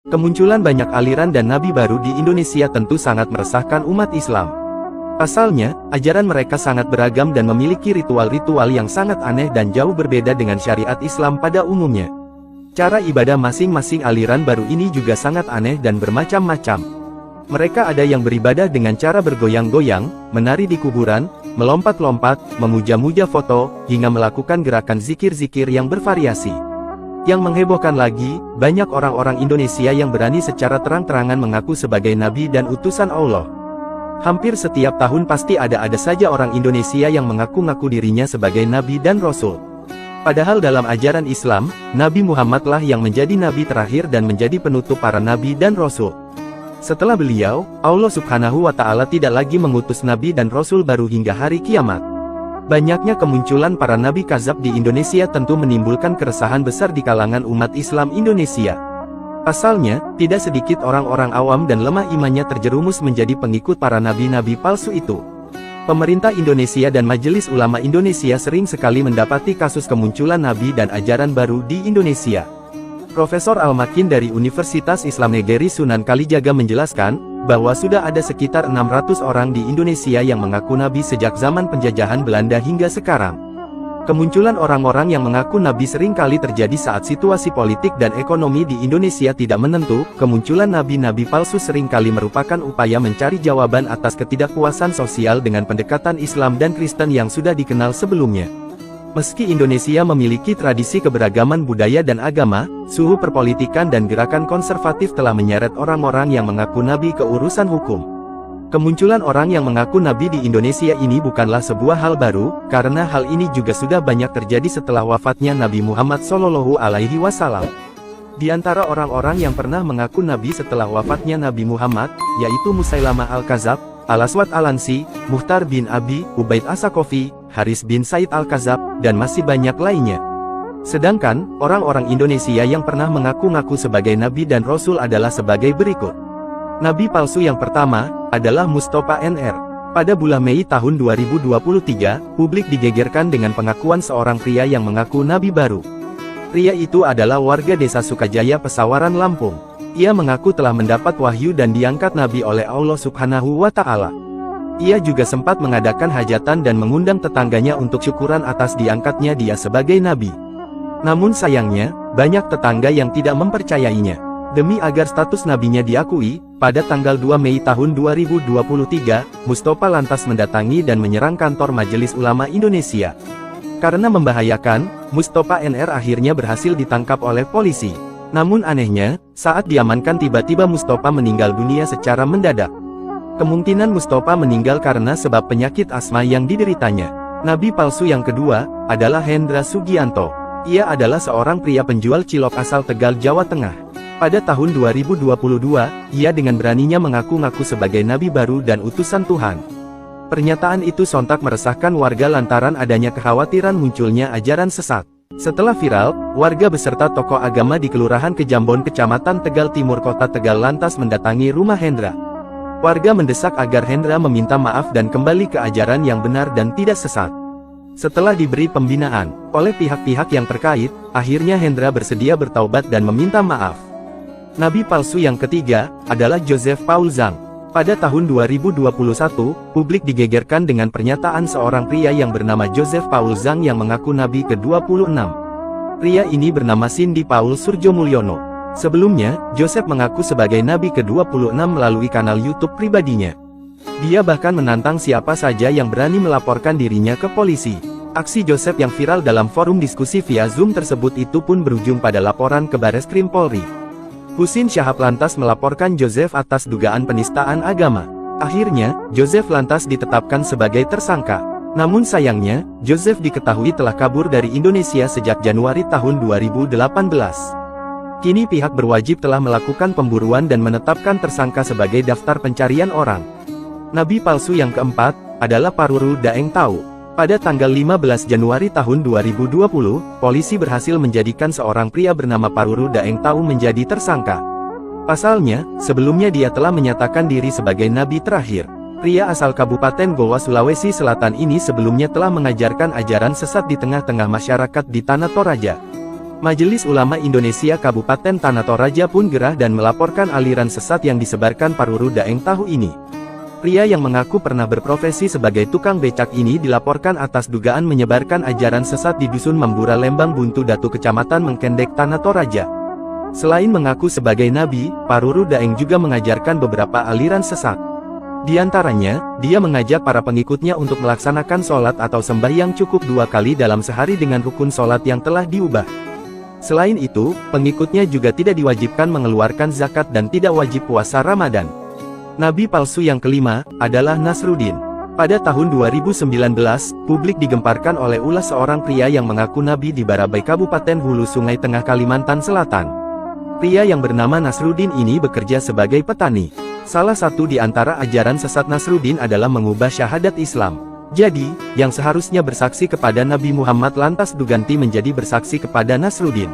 Kemunculan banyak aliran dan nabi baru di Indonesia tentu sangat meresahkan umat Islam. Pasalnya, ajaran mereka sangat beragam dan memiliki ritual-ritual yang sangat aneh dan jauh berbeda dengan syariat Islam pada umumnya. Cara ibadah masing-masing aliran baru ini juga sangat aneh dan bermacam-macam. Mereka ada yang beribadah dengan cara bergoyang-goyang, menari di kuburan, melompat-lompat, memuja-muja foto, hingga melakukan gerakan zikir-zikir yang bervariasi. Yang menghebohkan lagi, banyak orang-orang Indonesia yang berani secara terang-terangan mengaku sebagai nabi dan utusan Allah. Hampir setiap tahun pasti ada saja orang Indonesia yang mengaku-ngaku dirinya sebagai nabi dan rasul. Padahal dalam ajaran Islam, Nabi Muhammadlah yang menjadi nabi terakhir dan menjadi penutup para nabi dan rasul. Setelah beliau, Allah Subhanahu wa Ta'ala tidak lagi mengutus nabi dan rasul baru hingga hari kiamat. Banyaknya kemunculan para nabi kadzab di Indonesia tentu menimbulkan keresahan besar di kalangan umat Islam Indonesia. Pasalnya, tidak sedikit orang-orang awam dan lemah imannya terjerumus menjadi pengikut para nabi-nabi palsu itu. Pemerintah Indonesia dan Majelis Ulama Indonesia sering sekali mendapati kasus kemunculan nabi dan ajaran baru di Indonesia. Profesor Al-Makin dari Universitas Islam Negeri Sunan Kalijaga menjelaskan, bahwa sudah ada sekitar 600 orang di Indonesia yang mengaku nabi sejak zaman penjajahan Belanda hingga sekarang. Kemunculan orang-orang yang mengaku nabi sering kali terjadi saat situasi politik dan ekonomi di Indonesia tidak menentu. Kemunculan nabi-nabi palsu sering kali merupakan upaya mencari jawaban atas ketidakpuasan sosial dengan pendekatan Islam dan Kristen yang sudah dikenal sebelumnya. Meski Indonesia memiliki tradisi keberagaman budaya dan agama, suhu perpolitikan dan gerakan konservatif telah menyeret orang-orang yang mengaku nabi ke urusan hukum. Kemunculan orang yang mengaku nabi di Indonesia ini bukanlah sebuah hal baru, karena hal ini juga sudah banyak terjadi setelah wafatnya Nabi Muhammad SAW. Di antara orang-orang yang pernah mengaku nabi setelah wafatnya Nabi Muhammad, yaitu Musailamah Al-Kadzab, Al-Aswad Al-Ansi, Muhtar bin Abi, Ubaid As-Sakofi, Haris bin Said Al-Kadzab, dan masih banyak lainnya. Sedangkan, orang-orang Indonesia yang pernah mengaku-ngaku sebagai nabi dan rasul adalah sebagai berikut. Nabi palsu yang pertama, adalah Mustofa NR. Pada bulan Mei tahun 2023, publik digegerkan dengan pengakuan seorang pria yang mengaku nabi baru. Pria itu adalah warga desa Sukajaya Pesawaran Lampung. Ia mengaku telah mendapat wahyu dan diangkat nabi oleh Allah Subhanahu wa Ta'ala. Ia juga sempat mengadakan hajatan dan mengundang tetangganya untuk syukuran atas diangkatnya dia sebagai nabi. Namun sayangnya, banyak tetangga yang tidak mempercayainya. Demi agar status nabinya diakui, pada tanggal 2 Mei tahun 2023, Mustofa lantas mendatangi dan menyerang kantor Majelis Ulama Indonesia. Karena membahayakan, Mustofa NR akhirnya berhasil ditangkap oleh polisi. Namun anehnya, saat diamankan tiba-tiba Mustofa meninggal dunia secara mendadak. Kemungkinan Mustofa meninggal karena sebab penyakit asma yang dideritanya. Nabi palsu yang kedua, adalah Hendra Sugianto. Ia adalah seorang pria penjual cilok asal Tegal, Jawa Tengah. Pada tahun 2022, ia dengan beraninya mengaku-ngaku sebagai nabi baru dan utusan Tuhan. Pernyataan itu sontak meresahkan warga lantaran adanya kekhawatiran munculnya ajaran sesat. Setelah viral, warga beserta tokoh agama di Kelurahan Kejambon Kecamatan Tegal Timur Kota Tegal lantas mendatangi rumah Hendra. Warga mendesak agar Hendra meminta maaf dan kembali ke ajaran yang benar dan tidak sesat. Setelah diberi pembinaan oleh pihak-pihak yang terkait, akhirnya Hendra bersedia bertaubat dan meminta maaf. Nabi palsu yang ketiga, adalah Joseph Paul Zhang. Pada tahun 2021, publik digegerkan dengan pernyataan seorang pria yang bernama Joseph Paul Zhang yang mengaku nabi ke-26. Pria ini bernama Cindy Paul Surjomulyono. Sebelumnya, Joseph mengaku sebagai nabi ke-26 melalui kanal YouTube pribadinya. Dia bahkan menantang siapa saja yang berani melaporkan dirinya ke polisi. Aksi Joseph yang viral dalam forum diskusi via Zoom tersebut itu pun berujung pada laporan ke Bareskrim Polri. Husin Syahab lantas melaporkan Joseph atas dugaan penistaan agama. Akhirnya, Joseph lantas ditetapkan sebagai tersangka. Namun sayangnya, Joseph diketahui telah kabur dari Indonesia sejak Januari tahun 2018. Kini pihak berwajib telah melakukan pemburuan dan menetapkan tersangka sebagai daftar pencarian orang. Nabi palsu yang keempat, adalah Paruru Daeng Tau. Pada tanggal 15 Januari tahun 2020, polisi berhasil menjadikan seorang pria bernama Paruru Daeng Tau menjadi tersangka. Pasalnya, sebelumnya dia telah menyatakan diri sebagai nabi terakhir. Pria asal Kabupaten Goa, Sulawesi Selatan ini sebelumnya telah mengajarkan ajaran sesat di tengah-tengah masyarakat di Tanah Toraja. Majelis Ulama Indonesia Kabupaten Tanah Toraja pun gerah dan melaporkan aliran sesat yang disebarkan Paruru Daeng Tahu ini. Pria yang mengaku pernah berprofesi sebagai tukang becak ini dilaporkan atas dugaan menyebarkan ajaran sesat di Dusun Membura Lembang Buntu Datu Kecamatan Mengkendek Tanah Toraja. Selain mengaku sebagai nabi, Paruru Daeng juga mengajarkan beberapa aliran sesat. Di antaranya, dia mengajak para pengikutnya untuk melaksanakan sholat atau sembahyang cukup 2 kali dalam sehari dengan rukun sholat yang telah diubah. Selain itu, pengikutnya juga tidak diwajibkan mengeluarkan zakat dan tidak wajib puasa Ramadan. Nabi palsu yang kelima, adalah Nasruddin. Pada tahun 2019, publik digemparkan oleh ulah seorang pria yang mengaku nabi di Barabai Kabupaten Hulu Sungai Tengah Kalimantan Selatan. Pria yang bernama Nasruddin ini bekerja sebagai petani. Salah satu di antara ajaran sesat Nasruddin adalah mengubah syahadat Islam. Jadi, yang seharusnya bersaksi kepada Nabi Muhammad lantas berganti menjadi bersaksi kepada Nasruddin.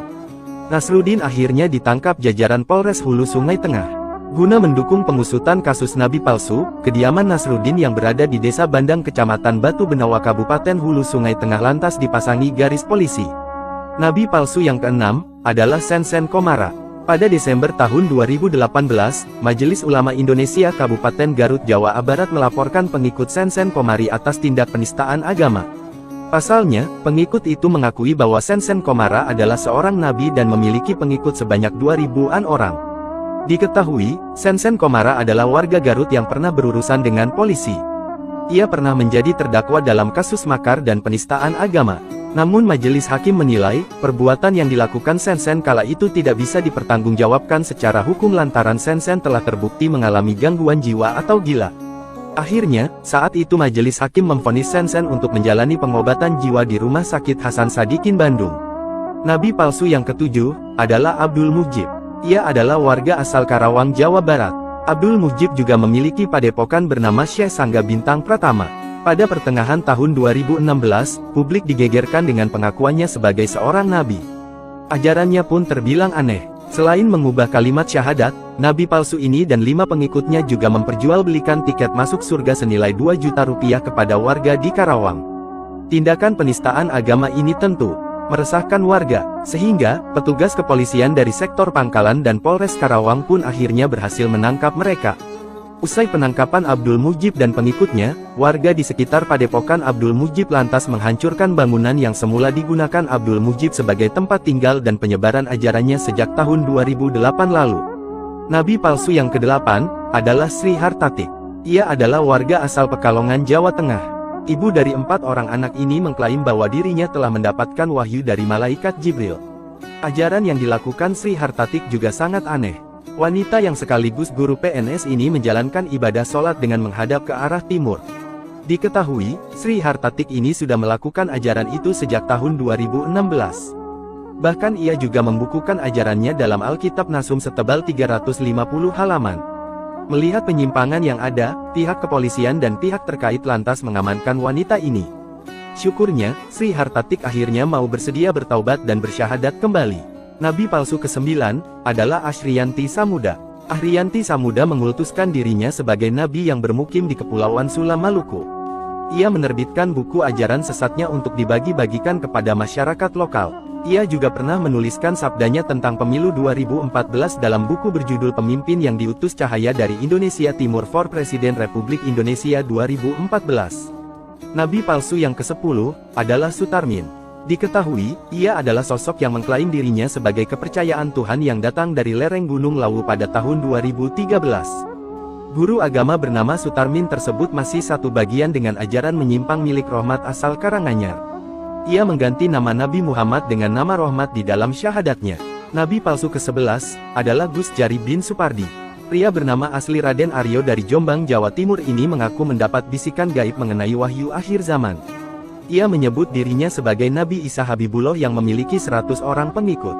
Nasruddin akhirnya ditangkap jajaran Polres Hulu Sungai Tengah. Guna mendukung pengusutan kasus nabi palsu, kediaman Nasruddin yang berada di Desa Bandang Kecamatan Batu Benawa Kabupaten Hulu Sungai Tengah lantas dipasangi garis polisi. Nabi palsu yang keenam, adalah Sensen Komara. Pada Desember tahun 2018, Majelis Ulama Indonesia Kabupaten Garut Jawa Barat melaporkan pengikut Sensen Komari atas tindak penistaan agama. Pasalnya, pengikut itu mengakui bahwa Sensen Komara adalah seorang nabi dan memiliki pengikut sebanyak 2.000-an orang. Diketahui, Sensen Komara adalah warga Garut yang pernah berurusan dengan polisi. Ia pernah menjadi terdakwa dalam kasus makar dan penistaan agama. Namun majelis hakim menilai, perbuatan yang dilakukan Sensen kala itu tidak bisa dipertanggungjawabkan secara hukum lantaran Sensen telah terbukti mengalami gangguan jiwa atau gila. Akhirnya, saat itu majelis hakim memvonis Sensen untuk menjalani pengobatan jiwa di Rumah Sakit Hasan Sadikin Bandung. Nabi palsu yang ketujuh, adalah Abdul Mujib. Ia adalah warga asal Karawang, Jawa Barat. Abdul Mujib juga memiliki padepokan bernama Syekh Sangga Bintang Pratama. Pada pertengahan tahun 2016, publik digegerkan dengan pengakuannya sebagai seorang nabi. Ajarannya pun terbilang aneh. Selain mengubah kalimat syahadat, nabi palsu ini dan 5 pengikutnya juga memperjualbelikan tiket masuk surga senilai 2 juta rupiah kepada warga di Karawang. Tindakan penistaan agama ini tentu meresahkan warga, sehingga petugas kepolisian dari sektor Pangkalan dan Polres Karawang pun akhirnya berhasil menangkap mereka. Usai penangkapan Abdul Mujib dan pengikutnya, warga di sekitar padepokan Abdul Mujib lantas menghancurkan bangunan yang semula digunakan Abdul Mujib sebagai tempat tinggal dan penyebaran ajarannya sejak tahun 2008 lalu. Nabi palsu yang ke-8, adalah Sri Hartatik. Ia adalah warga asal Pekalongan, Jawa Tengah. Ibu dari 4 orang anak ini mengklaim bahwa dirinya telah mendapatkan wahyu dari malaikat Jibril. Ajaran yang dilakukan Sri Hartatik juga sangat aneh. Wanita yang sekaligus guru PNS ini menjalankan ibadah sholat dengan menghadap ke arah timur. Diketahui, Sri Hartatik ini sudah melakukan ajaran itu sejak tahun 2016. Bahkan ia juga membukukan ajarannya dalam Alkitab Nasum setebal 350 halaman. Melihat penyimpangan yang ada, pihak kepolisian dan pihak terkait lantas mengamankan wanita ini. Syukurnya, Sri Hartatik akhirnya mau bersedia bertaubat dan bersyahadat kembali. Nabi palsu ke-9, adalah Ashriyanti Samuda. Ashriyanti Samuda mengutuskan dirinya sebagai nabi yang bermukim di Kepulauan Sula, Maluku. Ia menerbitkan buku ajaran sesatnya untuk dibagi-bagikan kepada masyarakat lokal. Ia juga pernah menuliskan sabdanya tentang pemilu 2014 dalam buku berjudul Pemimpin yang Diutus Cahaya dari Indonesia Timur for Presiden Republik Indonesia 2014. Nabi palsu yang ke-10, adalah Sutarmin. Diketahui, ia adalah sosok yang mengklaim dirinya sebagai kepercayaan Tuhan yang datang dari lereng Gunung Lawu pada tahun 2013. Guru agama bernama Sutarmin tersebut masih satu bagian dengan ajaran menyimpang milik Rohmat asal Karanganyar. Ia mengganti nama Nabi Muhammad dengan nama Rohmat di dalam syahadatnya. Nabi palsu ke-11, adalah Gus Jari bin Supardi. Pria bernama asli Raden Aryo dari Jombang, Jawa Timur ini mengaku mendapat bisikan gaib mengenai wahyu akhir zaman. Ia menyebut dirinya sebagai Nabi Isa Habibullah yang memiliki 100 orang pengikut.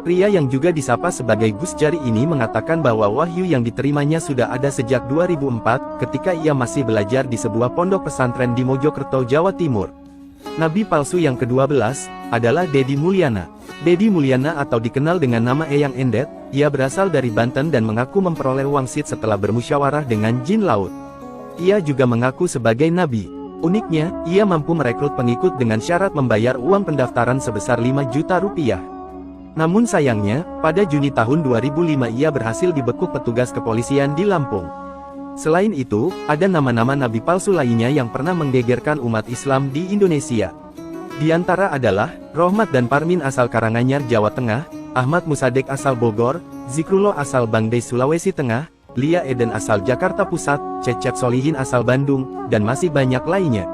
Pria yang juga disapa sebagai Gus Jari ini mengatakan bahwa wahyu yang diterimanya sudah ada sejak 2004, ketika ia masih belajar di sebuah pondok pesantren di Mojokerto, Jawa Timur. Nabi palsu yang ke-12, adalah Dedi Mulyana. Dedi Mulyana atau dikenal dengan nama Eyang Endet, ia berasal dari Banten dan mengaku memperoleh wangsit setelah bermusyawarah dengan jin laut. Ia juga mengaku sebagai nabi. Uniknya, ia mampu merekrut pengikut dengan syarat membayar uang pendaftaran sebesar 5 juta rupiah. Namun sayangnya, pada Juni tahun 2005 ia berhasil dibekuk petugas kepolisian di Lampung. Selain itu, ada nama-nama nabi palsu lainnya yang pernah menggegerkan umat Islam di Indonesia. Di antara adalah, Rohmat dan Parmin asal Karanganyar, Jawa Tengah, Ahmad Musadek asal Bogor, Zikrullah asal Bangdai, Sulawesi Tengah, Lia Eden asal Jakarta Pusat, Cecep Solihin asal Bandung, dan masih banyak lainnya.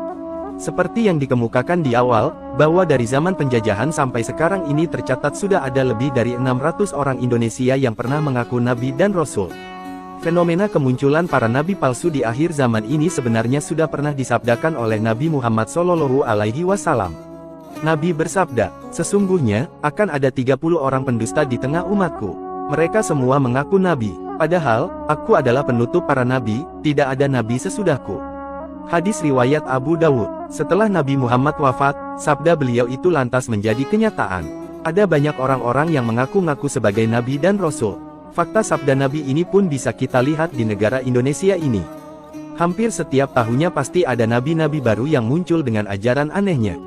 Seperti yang dikemukakan di awal, bahwa dari zaman penjajahan sampai sekarang ini tercatat sudah ada lebih dari 600 orang Indonesia yang pernah mengaku nabi dan rasul. Fenomena kemunculan para nabi palsu di akhir zaman ini sebenarnya sudah pernah disabdakan oleh Nabi Muhammad SAW. Nabi bersabda, "Sesungguhnya, akan ada 30 orang pendusta di tengah umatku. Mereka semua mengaku nabi, padahal, aku adalah penutup para nabi, tidak ada nabi sesudahku." Hadis riwayat Abu Dawud. Setelah Nabi Muhammad wafat, sabda beliau itu lantas menjadi kenyataan. Ada banyak orang-orang yang mengaku-ngaku sebagai nabi dan rasul. Fakta sabda nabi ini pun bisa kita lihat di negara Indonesia ini. Hampir setiap tahunnya pasti ada nabi-nabi baru yang muncul dengan ajaran anehnya.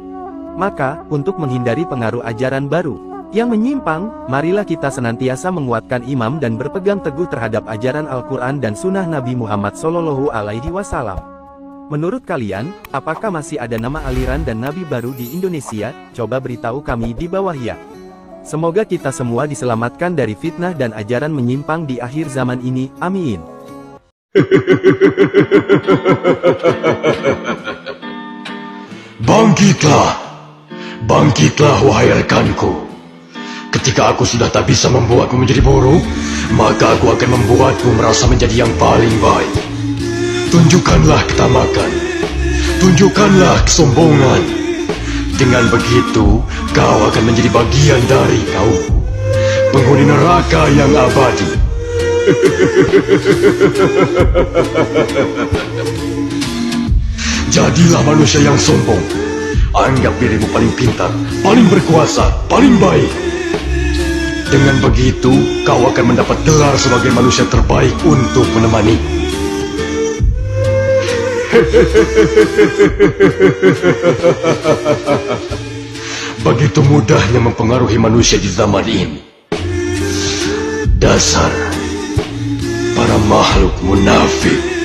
Maka, untuk menghindari pengaruh ajaran baru yang menyimpang, marilah kita senantiasa menguatkan imam dan berpegang teguh terhadap ajaran Al-Quran dan sunnah Nabi Muhammad SAW. Menurut kalian, apakah masih ada nama aliran dan nabi baru di Indonesia? Coba beritahu kami di bawah ya. Semoga kita semua diselamatkan dari fitnah dan ajaran menyimpang di akhir zaman ini, amin. Bangkitlah, bangkitlah wahai rekanku. Ketika aku sudah tak bisa membuatmu menjadi buruk, maka aku akan membuatmu merasa menjadi yang paling baik. Tunjukkanlah ketamakan, tunjukkanlah kesombongan. Dengan begitu, kau akan menjadi bagian dari kaumku, penghuni neraka yang abadi. Jadilah manusia yang sombong. Anggap dirimu paling pintar, paling berkuasa, paling baik. Dengan begitu, kau akan mendapat gelar sebagai manusia terbaik untuk menemani. Begitu mudahnya mempengaruhi manusia di zaman ini. Dasar para makhluk munafik.